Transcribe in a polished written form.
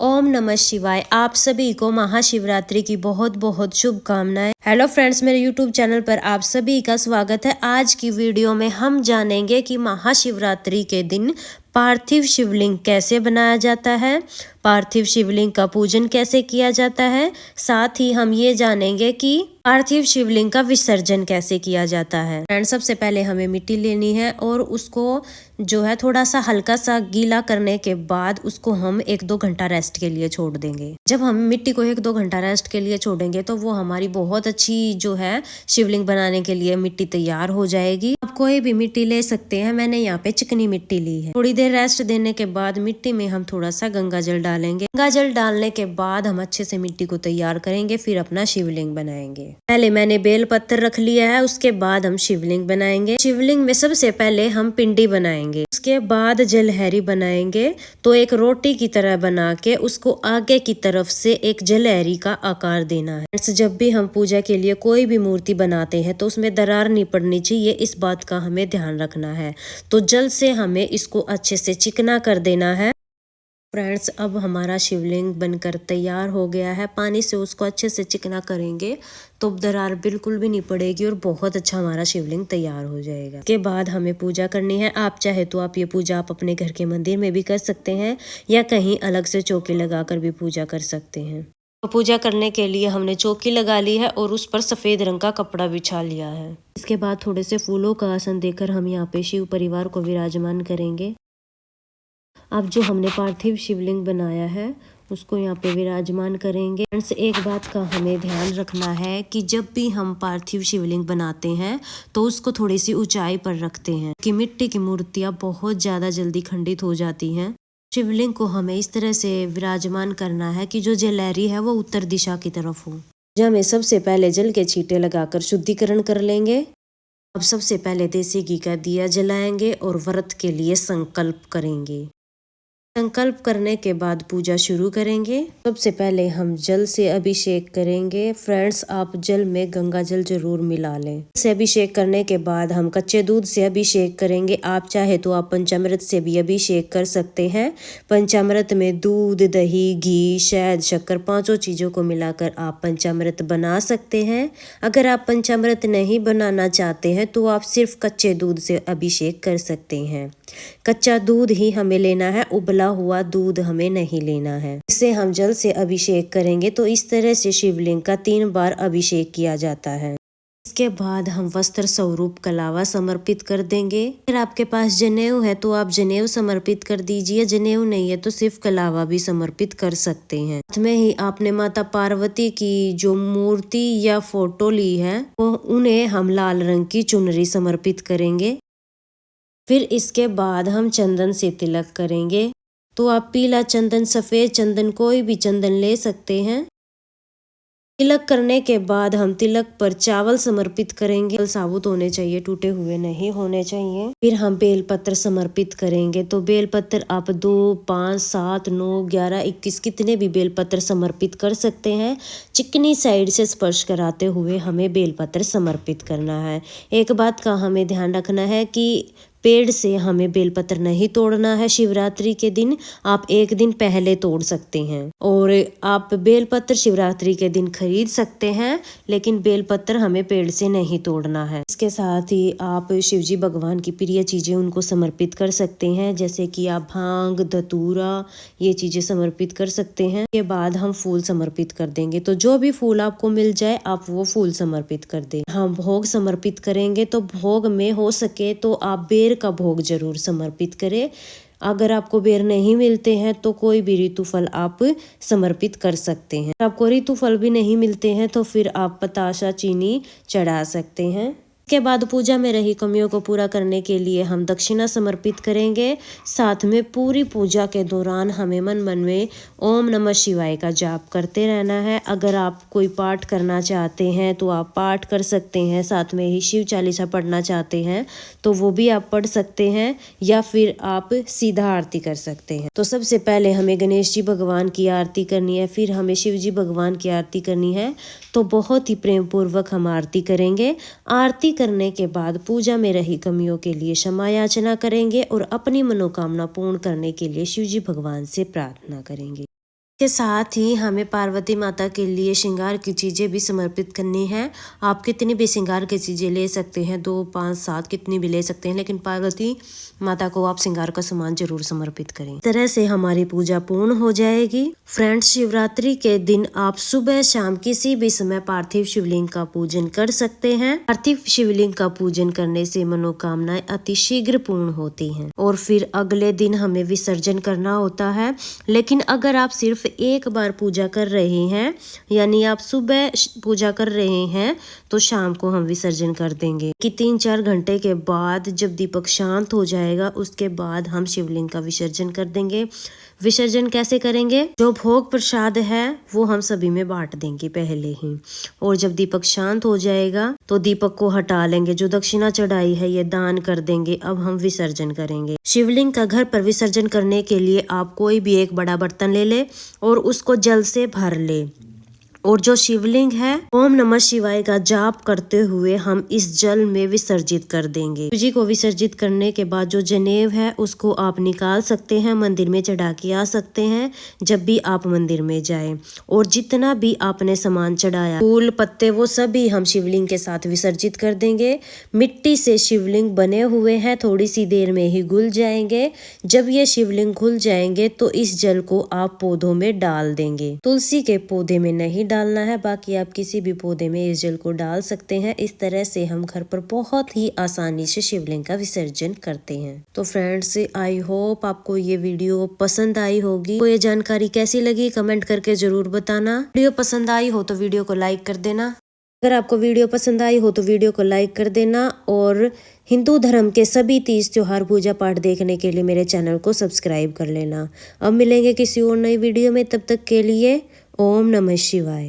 ओम नमः शिवाय। आप सभी को महाशिवरात्रि की बहुत बहुत शुभकामनाएं। हेलो फ्रेंड्स, मेरे यूट्यूब चैनल पर आप सभी का स्वागत है। आज की वीडियो में हम जानेंगे कि महाशिवरात्रि के दिन पार्थिव शिवलिंग कैसे बनाया जाता है, पार्थिव शिवलिंग का पूजन कैसे किया जाता है। साथ ही हम ये जानेंगे कि पार्थिव शिवलिंग का विसर्जन कैसे किया जाता है। एंड सबसे पहले हमें मिट्टी लेनी है और उसको जो है थोड़ा सा हल्का सा गीला करने के बाद उसको हम 1-2 घंटा रेस्ट के लिए छोड़ देंगे। जब हम मिट्टी को 1-2 घंटा रेस्ट के लिए छोड़ेंगे तो वो हमारी बहुत अच्छी जो है शिवलिंग बनाने के लिए मिट्टी तैयार हो जाएगी। आप कोई भी मिट्टी ले सकते हैं, मैंने यहाँ पे चिकनी मिट्टी ली है। थोड़ी देर रेस्ट देने के बाद मिट्टी में हम थोड़ा सा गंगा जल डालेंगे। गंगा जल डालने के बाद हम अच्छे से मिट्टी को तैयार करेंगे, फिर अपना शिवलिंग बनाएंगे। पहले मैंने बेल पत्थर रख लिया है, उसके बाद हम शिवलिंग बनाएंगे। शिवलिंग में सबसे पहले हम पिंडी बनाएंगे, उसके बाद जलहरी बनाएंगे। तो एक रोटी की तरह बना के उसको आगे की तरफ से एक जलहरी का आकार देना है। जब भी हम पूजा के लिए कोई भी मूर्ति बनाते हैं तो उसमें दरार नहीं पड़नी चाहिए, इस बात का हमें ध्यान रखना है। तो जल से हमें इसको अच्छे से चिकना कर देना है। फ्रेंड्स, अब हमारा शिवलिंग बनकर तैयार हो गया है। पानी से उसको अच्छे से चिकना करेंगे तो दरार बिल्कुल भी नहीं पड़ेगी और बहुत अच्छा हमारा शिवलिंग तैयार हो जाएगा। इसके बाद हमें पूजा करनी है। आप चाहे तो आप ये पूजा आप अपने घर के मंदिर में भी कर सकते हैं या कहीं अलग से चौकी लगाकर भी पूजा कर सकते हैं। तो पूजा करने के लिए हमने चौकी लगा ली है और उस पर सफेद रंग का कपड़ा बिछा लिया है। इसके बाद थोड़े से फूलों का आसन देकर हम यहाँ पे शिव परिवार को विराजमान करेंगे। अब जो हमने पार्थिव शिवलिंग बनाया है उसको यहाँ पे विराजमान करेंगे। फ्रेंड्स, एक बात का हमें ध्यान रखना है कि जब भी हम पार्थिव शिवलिंग बनाते हैं तो उसको थोड़ी सी ऊंचाई पर रखते हैं कि मिट्टी की मूर्तियाँ बहुत ज़्यादा जल्दी खंडित हो जाती हैं। शिवलिंग को हमें इस तरह से विराजमान करना है कि जो जलहरी है वो उत्तर दिशा की तरफ हो। जो हमें सबसे पहले जल के छींटे लगाकर शुद्धिकरण कर लेंगे। अब सबसे पहले देसी घी का दिया जलाएंगे और व्रत के लिए संकल्प करेंगे। संकल्प करने के बाद पूजा शुरू करेंगे। सबसे पहले हम जल से अभिषेक करेंगे। फ्रेंड्स, आप जल में गंगा जल जरूर मिला लें। से अभिषेक करने के बाद हम कच्चे दूध से अभिषेक करेंगे। आप चाहे तो आप पंचामृत से भी अभिषेक कर सकते हैं। पंचामृत में दूध, दही, घी, शहद, शक्कर पांचों चीजों को मिलाकर आप पंचामृत बना सकते हैं। अगर आप पंचामृत नहीं बनाना चाहते हैं तो आप सिर्फ कच्चे दूध से अभिषेक कर सकते हैं। कच्चा दूध ही हमें लेना है, उबला हुआ दूध हमें नहीं लेना है। इससे हम जल से अभिषेक करेंगे। तो इस तरह से शिवलिंग का 3 बार अभिषेक किया जाता है। इसके बाद हम वस्त्र स्वरूप कलावा समर्पित कर देंगे। अगर आपके पास जनेऊ है तो आप जनेऊ समर्पित कर दीजिए, जनेऊ नहीं है तो सिर्फ कलावा भी समर्पित कर सकते हैं। साथ में ही आपने माता पार्वती की जो मूर्ति या फोटो ली है वो उन्हें हम लाल रंग की चुनरी समर्पित करेंगे। फिर इसके बाद हम चंदन से तिलक करेंगे। तो आप पीला चंदन, सफेद चंदन, कोई भी चंदन ले सकते हैं। तिलक करने के बाद हम तिलक पर चावल समर्पित करेंगे। साबुत होने चाहिए, टूटे हुए नहीं होने चाहिए। फिर हम बेलपत्र समर्पित करेंगे। तो बेलपत्र आप 2, 5, 7, 9, 11, 21 कितने भी बेलपत्र समर्पित कर सकते हैं। चिकनी साइड से स्पर्श कराते हुए हमें बेलपत्र समर्पित करना है। एक बात का हमें ध्यान रखना है कि पेड़ से हमें बेलपत्र नहीं तोड़ना है। शिवरात्रि के दिन आप 1 दिन पहले तोड़ सकते हैं और आप बेलपत्र शिवरात्रि के दिन खरीद सकते हैं, लेकिन बेलपत्र हमें पेड़ से नहीं तोड़ना है। इसके साथ ही आप शिवजी भगवान की प्रिय चीजें उनको समर्पित कर सकते हैं, जैसे कि आप भांग, धतूरा, ये चीजें समर्पित कर सकते हैं। के बाद हम फूल समर्पित कर देंगे। तो जो भी फूल आपको मिल जाए आप वो फूल समर्पित कर दें। हम भोग समर्पित करेंगे। तो भोग में हो सके तो आप बेर का भोग जरूर समर्पित करें। अगर आपको बेर नहीं मिलते हैं तो कोई भी ऋतु फल आप समर्पित कर सकते हैं। आपको ऋतु फल भी नहीं मिलते हैं तो फिर आप बताशा, चीनी चढ़ा सकते हैं। इसके बाद पूजा में रही कमियों को पूरा करने के लिए हम दक्षिणा समर्पित करेंगे। साथ में पूरी पूजा के दौरान हमें मन मन में ओम नमः शिवाय का जाप करते रहना है। अगर आप कोई पाठ करना चाहते हैं तो आप पाठ कर सकते हैं। साथ में ही शिव चालीसा पढ़ना चाहते हैं तो वो भी आप पढ़ सकते हैं या फिर आप सीधा आरती कर सकते हैं। तो सबसे पहले हमें गणेश जी भगवान की आरती करनी है, फिर हमें शिव जी भगवान की आरती करनी है। तो बहुत ही प्रेम पूर्वक हम आरती करेंगे। आरती करने के बाद पूजा में रही कमियों के लिए क्षमा याचना करेंगे और अपनी मनोकामना पूर्ण करने के लिए शिव जी भगवान से प्रार्थना करेंगे। के साथ ही हमें पार्वती माता के लिए श्रृंगार की चीजें भी समर्पित करनी है। आप कितनी भी श्रृंगार की चीजें ले सकते हैं, 2, 5, 7 कितनी भी ले सकते हैं, लेकिन पार्वती माता को आप श्रृंगार का सामान जरूर समर्पित करें। इस तरह से हमारी पूजा पूर्ण हो जाएगी। फ्रेंड्स, शिवरात्रि के दिन आप सुबह शाम किसी भी समय पार्थिव शिवलिंग का पूजन कर सकते हैं। पार्थिव शिवलिंग का पूजन करने से मनोकामनाएं अति शीघ्र पूर्ण होती हैं और फिर अगले दिन हमें विसर्जन करना होता है। लेकिन अगर आप सिर्फ एक बार पूजा कर रहे हैं, यानी आप सुबह पूजा कर रहे हैं, तो शाम को हम विसर्जन कर देंगे कि 3-4 घंटे के बाद जब दीपक शांत हो जाएगा, उसके बाद हम शिवलिंग का विसर्जन कर देंगे। विसर्जन कैसे करेंगे? जो भोग प्रसाद है वो हम सभी में बांट देंगे पहले ही, और जब दीपक शांत हो जाएगा तो दीपक को हटा लेंगे। जो दक्षिणा चढ़ाई है ये दान कर देंगे। अब हम विसर्जन करेंगे। शिवलिंग का घर पर विसर्जन करने के लिए आप कोई भी एक बड़ा बर्तन ले ले और उसको जल से भर ले, और जो शिवलिंग है ओम नमः शिवाय का जाप करते हुए हम इस जल में विसर्जित कर देंगे। शिव जी को विसर्जित करने के बाद जो जनेव है उसको आप निकाल सकते हैं, मंदिर में चढ़ा के आ सकते हैं जब भी आप मंदिर में जाएं। और जितना भी आपने सामान चढ़ाया, फूल पत्ते, वो सभी हम शिवलिंग के साथ विसर्जित कर देंगे। मिट्टी से शिवलिंग बने हुए हैं, थोड़ी सी देर में ही घुल जाएंगे। जब ये शिवलिंग घुल जाएंगे तो इस जल को आप पौधों में डाल देंगे। तुलसी के पौधे में नहीं डालना है, बाकी आप किसी भी पौधे में इस जल को डाल सकते हैं। इस तरह से हम घर पर बहुत ही आसानी से शिवलिंग का विसर्जन करते हैं। तो फ्रेंड्स, आई होप आपको ये वीडियो पसंद आई होगी। तो ये जानकारी कैसी लगी कमेंट करके जरूर बताना। वीडियो पसंद आई हो तो वीडियो को लाइक कर देना। अगर आपको वीडियो पसंद आई हो तो वीडियो को लाइक कर देना, और हिंदू धर्म के सभी तीज त्योहार पूजा पाठ देखने के लिए मेरे चैनल को सब्सक्राइब कर लेना। अब मिलेंगे किसी और नई वीडियो में, तब तक के लिए ओम नमः शिवाय।